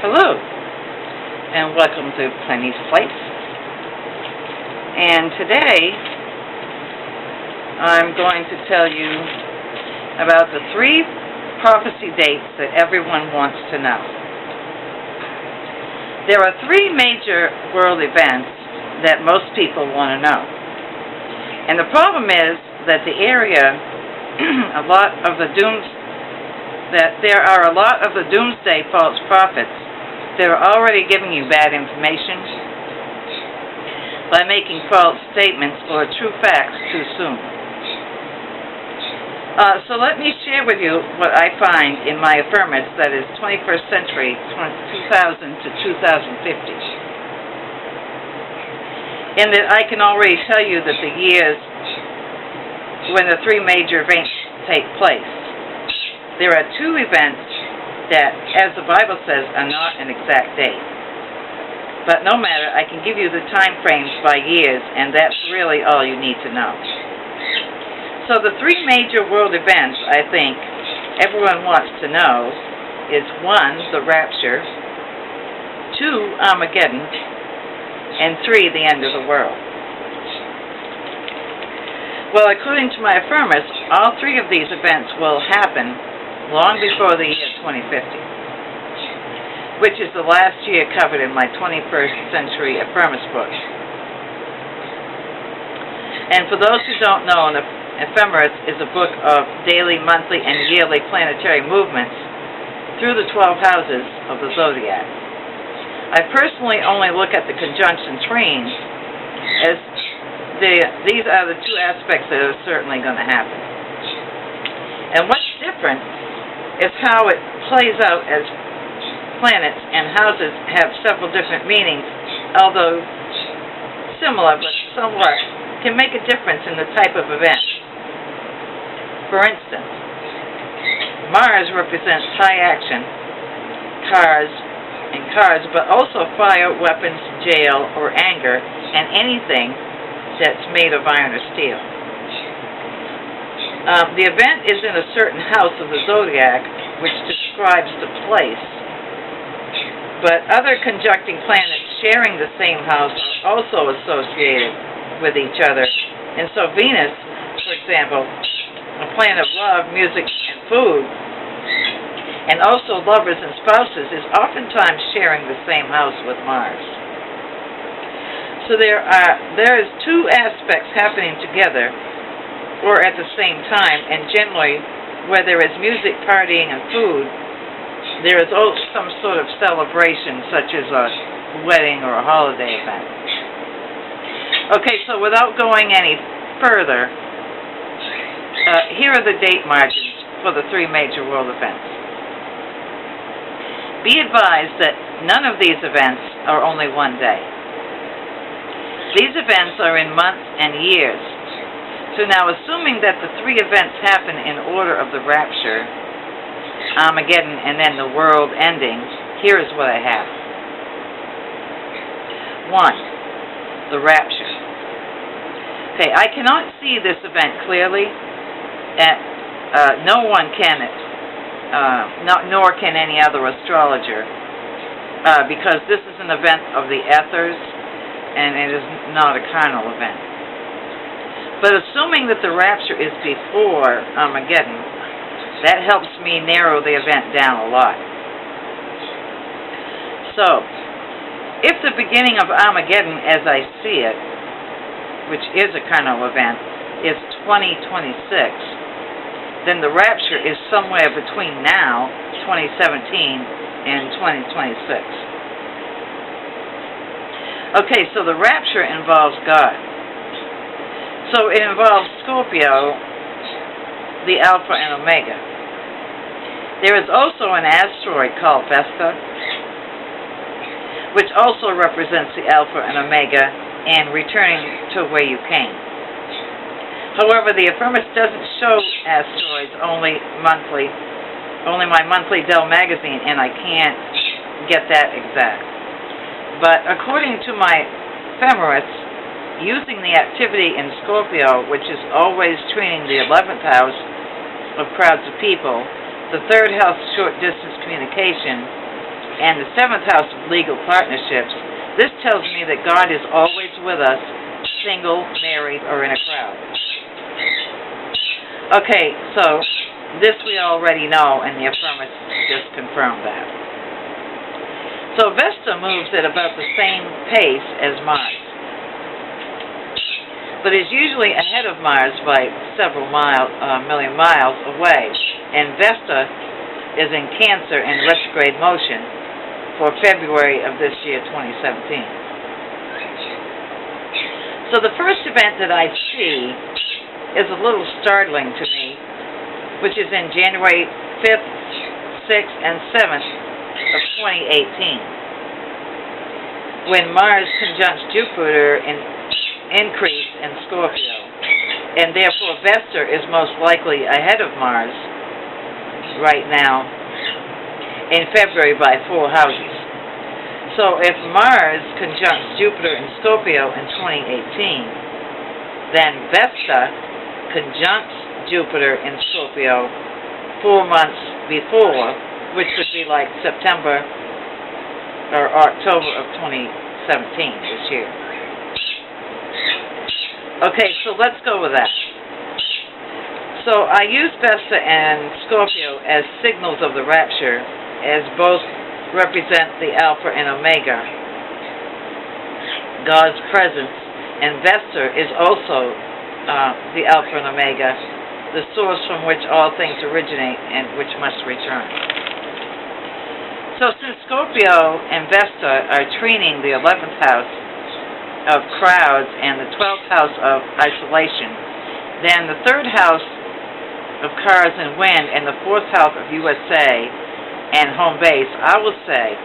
Hello, and welcome to Penny's Place. And today, I'm going to tell you about the 3 prophecy dates that everyone wants to know. There are 3 major world events that most people want to know. And the problem is that there are a lot of the doomsday false prophets that are already giving you bad information by making false statements or true facts too soon. So let me share with you what I find in my affirmance that is 21st century, 2000 to 2050. In that I can already tell you that the years when the 3 major events take place. There are 2 events that, as the Bible says, are not an exact date. But no matter, I can give you the time frames by years, and that's really all you need to know. So the 3 major world events, I think, everyone wants to know is 1, the rapture, 2, Armageddon, and 3, the end of the world. Well, according to my affirmers, all 3 of these events will happen long before the year 2050, which is the last year covered in my 21st century affirmers book. And for those who don't know, an ephemeris is a book of daily, monthly, and yearly planetary movements through the 12 houses of the zodiac. I personally only look at the conjunction trines as these are the 2 aspects that are certainly going to happen. And what's different is how it plays out as planets and houses have several different meanings, although similar but somewhat can make a difference in the type of event. For instance, Mars represents high action, cars, but also fire, weapons, jail, or anger, and anything that's made of iron or steel. The event is in a certain house of the zodiac, which describes the place. But other conjuncting planets sharing the same house are also associated with each other. And so Venus, for example, a planet of love, music, and food, and also lovers and spouses, is oftentimes sharing the same house with Mars. So there is 2 aspects happening together, or at the same time, and generally, where there is music, partying, and food, there is also some sort of celebration, such as a wedding or a holiday event. Okay, so without going any further, here are the date margins for the 3 major world events. Be advised that none of these events are only one day. These events are in months and years. So now, assuming that the 3 events happen in order of the rapture, Armageddon, and then the world ending, here is what I have. 1, the rapture. Okay, I cannot see this event clearly, and no one can, nor can any other astrologer, because this is an event of the ethers, and it is not a carnal event. But assuming that the rapture is before Armageddon, that helps me narrow the event down a lot. So, if the beginning of Armageddon, as I see it, which is a carnal event, is 2026, then the rapture is somewhere between now, 2017, and 2026. Okay, so the rapture involves God. So it involves Scorpio, the Alpha and Omega. There is also an asteroid called Vesta, which also represents the Alpha and Omega and returning to where you came. However, the affirmers doesn't show asteroids, only my monthly Dell magazine, and I can't get that exact. But according to my ephemeris, using the activity in Scorpio, which is always treating the 11th house of crowds of people, the 3rd house short distance communication, and the 7th house of legal partnerships, this tells me that God is always with us, single, married, or in a crowd. Okay, so this we already know, and the affirmers just confirmed that. So Vesta moves at about the same pace as Mars, but is usually ahead of Mars by several million miles away, and Vesta is in Cancer in retrograde motion for February of this year, 2017. So the first event that I see is a little startling to me, which is in January 5th, 6th, and 7th of 2018, when Mars conjuncts Jupiter increase in Scorpio, and therefore Vesta is most likely ahead of Mars right now in February by 4 houses. So if Mars conjuncts Jupiter in Scorpio in 2018, then Vesta conjuncts Jupiter in Scorpio 4 months before, which would be like September or October of 2017 this year. Okay, so let's go with that. So I use Vesta and Scorpio as signals of the rapture, as both represent the Alpha and Omega, God's presence, and Vesta is also the Alpha and Omega, the source from which all things originate and which must return. So since Scorpio and Vesta are trining the 11th house of crowds and the 12th house of isolation, then the 3rd house of cars and wind and the 4th house of USA and home base, I will say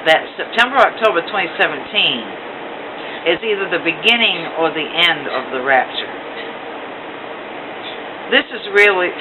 that September, October 2017 is either the beginning or the end of the rapture. This is really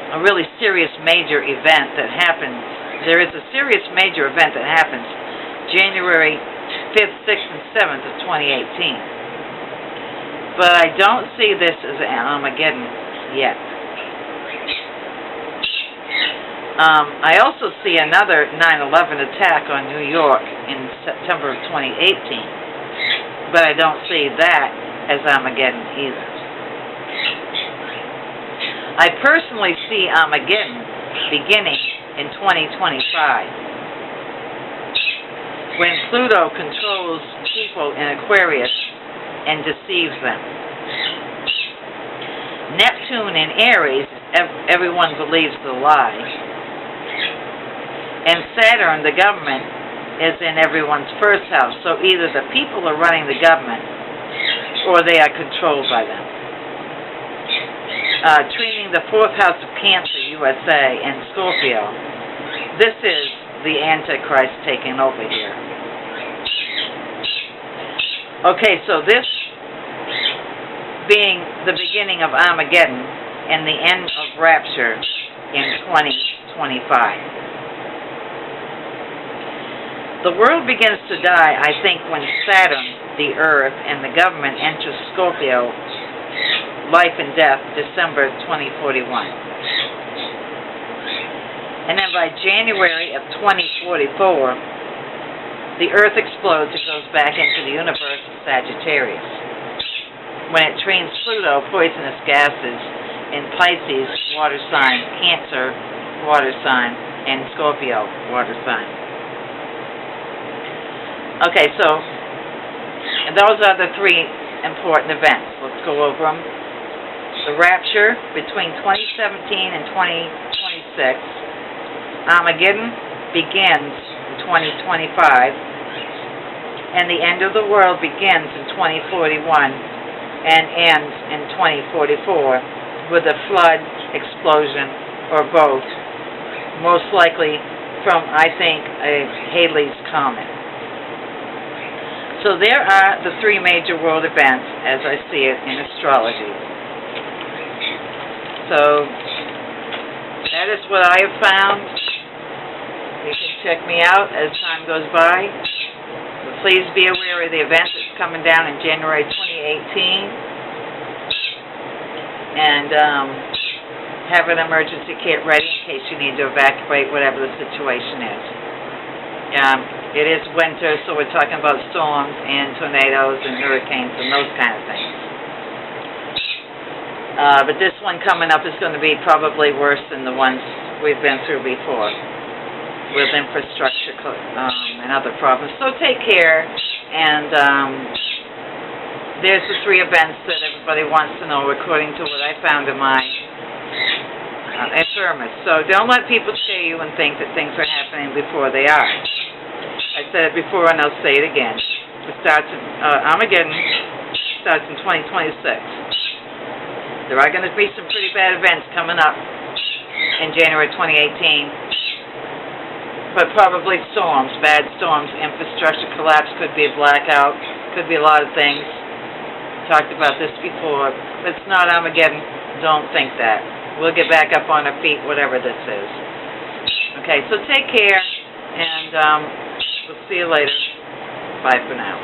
a really serious major event that happens. There is a serious major event that happens January 5th, 6th, and 7th of 2018. But I don't see this as an Armageddon yet. I also see another 9/11 attack on New York in September of 2018. But I don't see that as Armageddon either. I personally see Armageddon beginning in 2025. When Pluto controls people in Aquarius and deceives them. Neptune in Aries, everyone believes the lie. And Saturn, the government, is in everyone's 1st house. So either the people are running the government or they are controlled by them. Treating the 4th house of Cancer, USA, and Scorpio, this is the Antichrist taking over here. Okay, so this being the beginning of Armageddon and the end of rapture in 2025. The world begins to die, I think, when Saturn, the Earth, and the government enters Scorpio, life and death, December 2041. And then by January of 2044, the Earth explodes and goes back into the universe of Sagittarius, when it trines Pluto, poisonous gases, in Pisces, water sign, Cancer, water sign, and Scorpio, water sign. Okay, so those are the 3 important events. Let's go over them. The rapture between 2017 and 2026. Armageddon begins in 2025. And the end of the world begins in 2041 and ends in 2044 with a flood, explosion, or both, most likely from, I think, a Halley's Comet. So there are the 3 major world events as I see it in astrology. So that is what I have found. You can check me out as time goes by. So please be aware of the event that's coming down in January 2018. And have an emergency kit ready in case you need to evacuate, whatever the situation is. It is winter, so we're talking about storms and tornadoes and hurricanes and those kind of things. But this one coming up is going to be probably worse than the ones we've been through before with infrastructure and other problems. So take care, and there's the 3 events that everybody wants to know according to what I found in my Infirmus. So don't let people scare you and think that things are happening before they are. I said it before and I'll say it again. It starts in, Armageddon starts in 2026. There are going to be some pretty bad events coming up in January 2018. But probably storms, bad storms, infrastructure collapse, could be a blackout, could be a lot of things. Talked about this before. If it's not Armageddon, don't think that. We'll get back up on our feet, whatever this is. Okay, so take care, and we'll see you later. Bye for now.